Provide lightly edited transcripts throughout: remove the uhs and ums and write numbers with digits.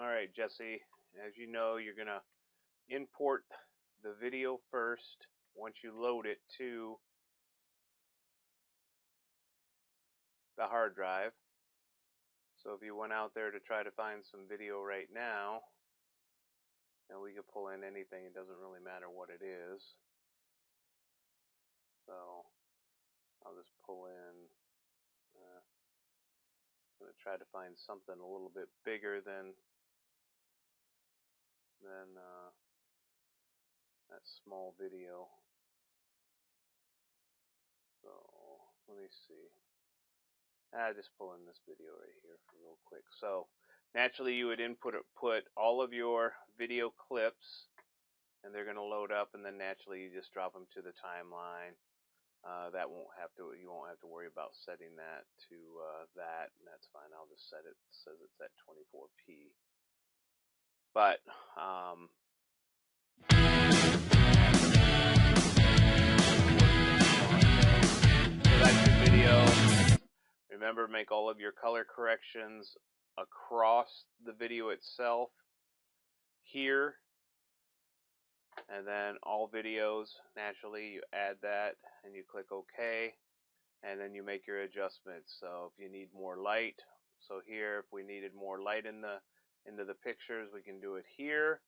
Alright, Jesse, as you know, you're going to import the video first once you load it to the hard drive. So if you went out there to try to find some video right now, and we could pull in anything, it doesn't really matter what it is. So I'll just pull in, I'm going to try to find something a little bit bigger than that small video. So let me see. Just pull in this video right here for real quick. So naturally you would put all of your video clips, and they're going to load up, and then naturally you just drop them to the timeline. You won't have to worry about setting that to that, and that's fine. I'll just set it. It says it's at 24p. But so that's your video. Remember, make all of your color corrections across the video itself here, and then all videos, naturally you add that and you click OK, and then you make your adjustments. So if you need more light, so here if we needed more light into the pictures, we can do it here.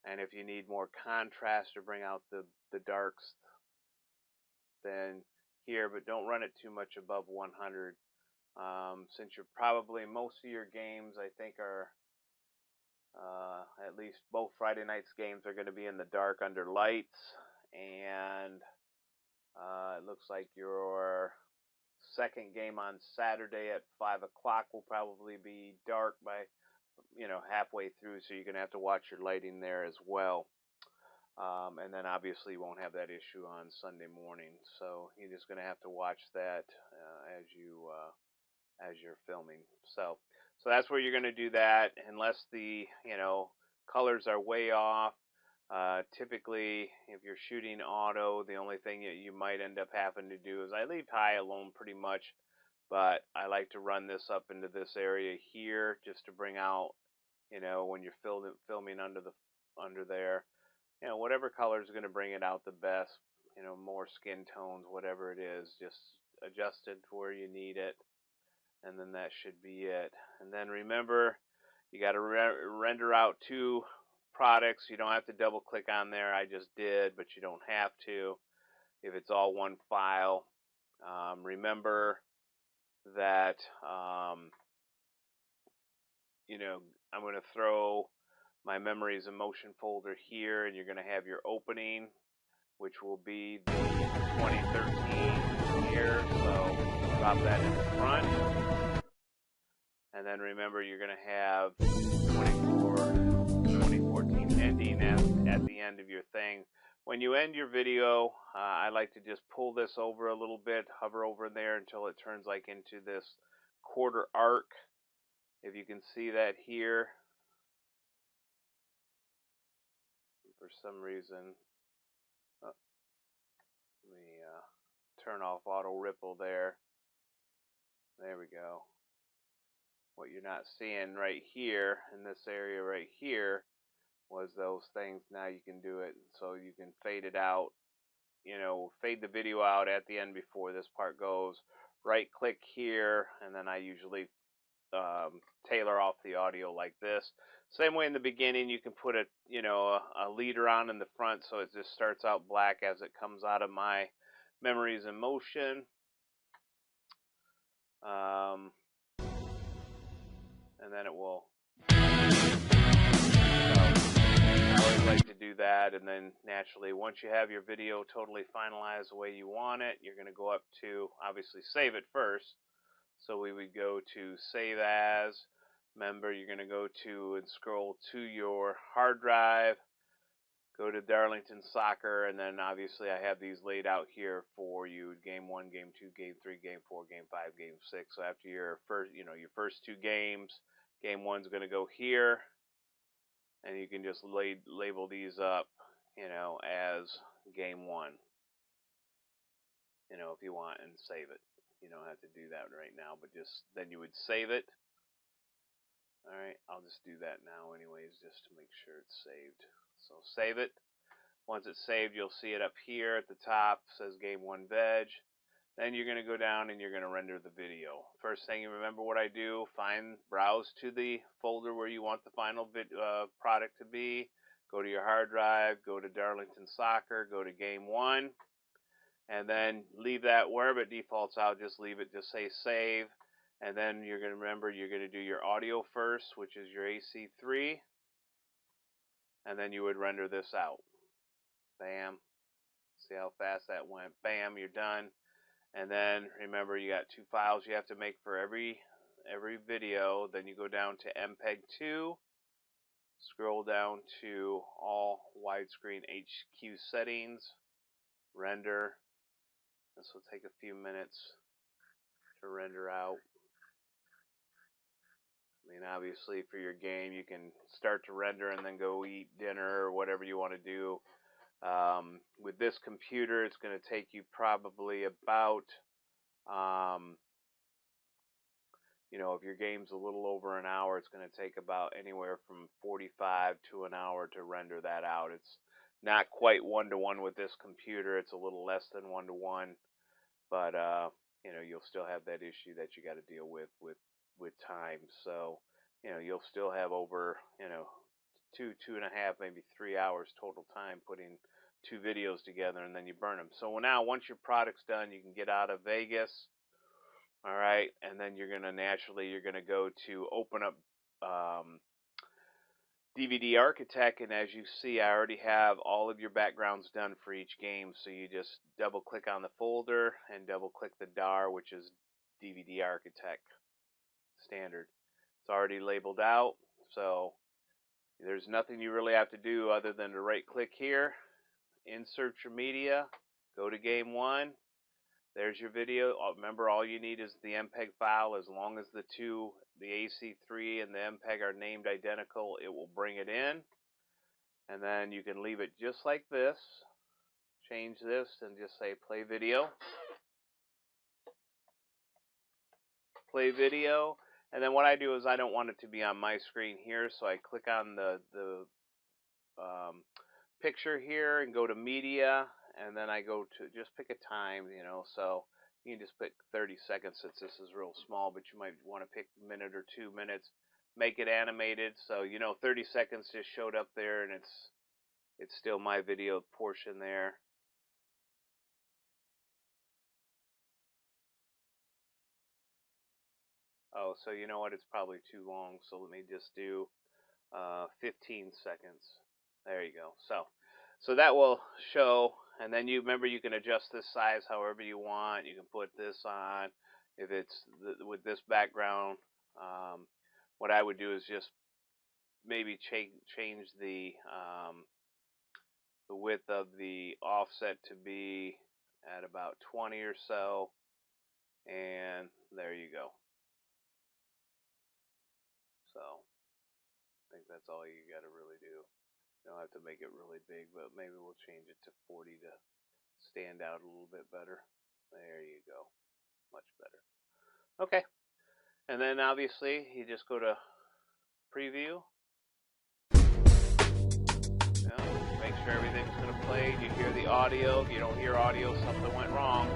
And if you need more contrast or bring out the darks, then here, but don't run it too much above 100. Since you're probably, most of your games I think are at least both Friday night's games are going to be in the dark under lights, and it looks like your second game on Saturday at 5 o'clock will probably be dark by halfway through, so you're going to have to watch your lighting there as well. And then obviously you won't have that issue on Sunday morning, so you're just going to have to watch that as you're filming. So that's where you're going to do that, unless the colors are way off. Typically, if you're shooting auto, the only thing that you might end up having to do is, I leave high alone pretty much, but I like to run this up into this area here just to bring out, when you're filming under there, whatever color is going to bring it out the best, more skin tones, whatever it is, just adjust it to where you need it, and then that should be it. And then remember, you got to render out two products. You don't have to double click on there. I just did, but you don't have to if it's all one file. Remember that I'm going to throw my memories and motion folder here, and you're going to have your opening, which will be the 2013 here, so drop that in the front. And then remember, you're going to have 2014 ending at the end of your thing. When you end your video, I like to just pull this over a little bit, hover over there until it turns like into this quarter arc. If you can see that here, for some reason, let me turn off auto ripple there. There we go. What you're not seeing right here in this area right here was those things. Now you can do it, so you can fade it out, fade the video out at the end before this part goes. Right click here, and then I usually tailor off the audio like this. Same way in the beginning, you can put a leader on in the front, so it just starts out black as it comes out of my memories in motion. And then it will. So I always like to do that, and then naturally, once you have your video totally finalized the way you want it, you're going to go up to, obviously, save it first. So we would go to Save As. Remember, you're going to go to and scroll to your hard drive, go to Darlington Soccer, and then obviously I have these laid out here for you: Game 1, Game 2, Game 3, Game 4, Game 5, Game 6. So after your first two games, Game 1's going to go here, and you can just label these up, as Game 1, if you want, and save it. You don't have to do that right now, but just then you would save it. All right. Alright, I'll just do that now anyways, just to make sure it's saved. So save it. Once it's saved, you'll see it up here at the top. It says Game 1 Veg. Then you're going to go down and you're going to render the video. First thing, you remember what I do. Browse to the folder where you want the final product to be. Go to your hard drive. Go to Darlington Soccer. Go to Game 1. And then leave that wherever it defaults out. Just leave it. Just say save. And then you're going to remember you're going to do your audio first, which is your AC3. And then you would render this out. Bam. See how fast that went. Bam, you're done. And then remember you got 2 files you have to make for every video. Then you go down to MPEG-2. Scroll down to all widescreen HQ settings. Render. This will take a few minutes to render out. I mean, obviously for your game you can start to render and then go eat dinner or whatever you want to do. With this computer, it's going to take you probably about, if your game's a little over an hour, it's going to take about anywhere from 45 to an hour to render that out. It's not quite 1-to-1 with this computer. It's a little less than 1-to-1, but you'll still have that issue that you got to deal with time. So, you'll still have over, 2.5, maybe 3 hours total time putting 2 videos together, and then you burn them. So now, once your product's done, you can get out of Vegas. All right, and then you're gonna go to open up DVD Architect, and as you see, I already have all of your backgrounds done for each game. So you just double click on the folder and double click the DAR, which is DVD Architect standard. It's already labeled out, so there's nothing you really have to do other than to right click here, insert your media, go to Game 1. There's your video. Remember, all you need is the MPEG file. As long as the AC3 and the MPEG are named identical, it will bring it in. And then you can leave it just like this. Change this and just say play video. Play video. And then what I do is I don't want it to be on my screen here, so I click on the picture here and go to media, and then I go to just pick a time, so you can just pick 30 seconds since this is real small, but you might want to pick a minute or 2 minutes. Make it animated, so 30 seconds just showed up there, and it's still my video portion there. Oh, so you know what? It's probably too long, so let me just do 15 seconds. There you go. So that will show, and then you remember you can adjust this size however you want. You can put this on if it's with this background. What I would do is just maybe change the width of the offset to be at about 20 or so, and there you go. So I think that's all you got to really do. You don't have to make it really big, but maybe we'll change it to 40 to stand out a little bit better. There you go. Much better. Okay. And then obviously you just go to preview. Make sure everything's going to play. You hear the audio. If you don't hear audio, something went wrong.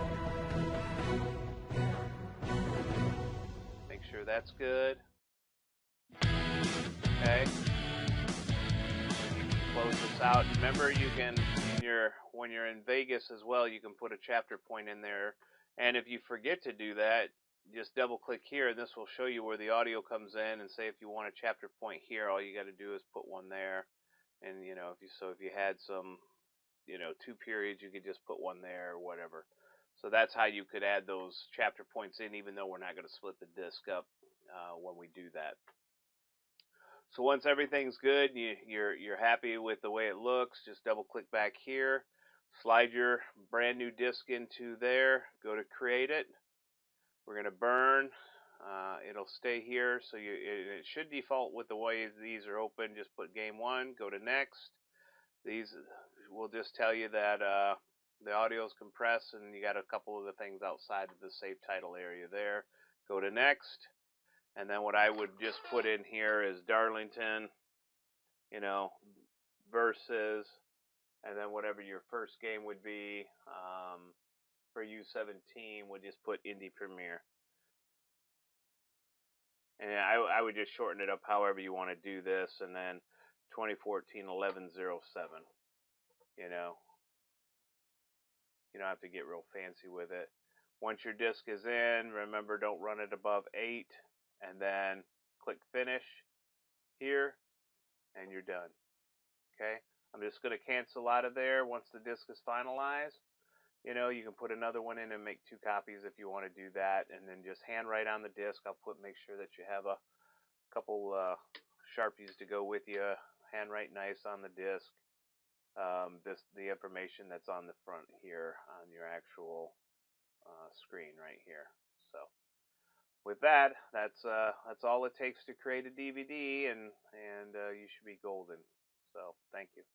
Make sure that's good. Okay. Close this out. Remember, you can when you're in Vegas as well, you can put a chapter point in there. And if you forget to do that, just double click here, and this will show you where the audio comes in. And say if you want a chapter point here, all you got to do is put one there. And if you had some 2 periods, you could just put one there or whatever. So that's how you could add those chapter points in, even though we're not going to split the disc up when we do that. So once everything's good, you're happy with the way it looks, just double click back here, slide your brand new disc into there, go to create it. We're going to burn. It'll stay here, so it should default with the way these are open. Just put Game 1, go to next. These will just tell you that the audio is compressed, and you got a couple of the things outside of the save title area there. Go to next, And then what I would just put in here is Darlington, you know, versus, and then whatever your first game would be for U17, would just put Indie Premier. And I would just shorten it up however you want to do this, and then 2014 1107. You know, you don't have to get real fancy with it. Once your disk is in, remember, don't run it above 8, and then click Finish here, and you're done. Okay, I'm just going to cancel out of there once the disk is finalized. You know, you can put another one in and make 2 copies if you want to do that, and then just handwrite on the disk. I'll make sure that you have a couple Sharpies to go with you. Handwrite nice on the disk. The information that's on the front here on your actual screen right here. So with that, that's all it takes to create a DVD, and you should be golden. So thank you.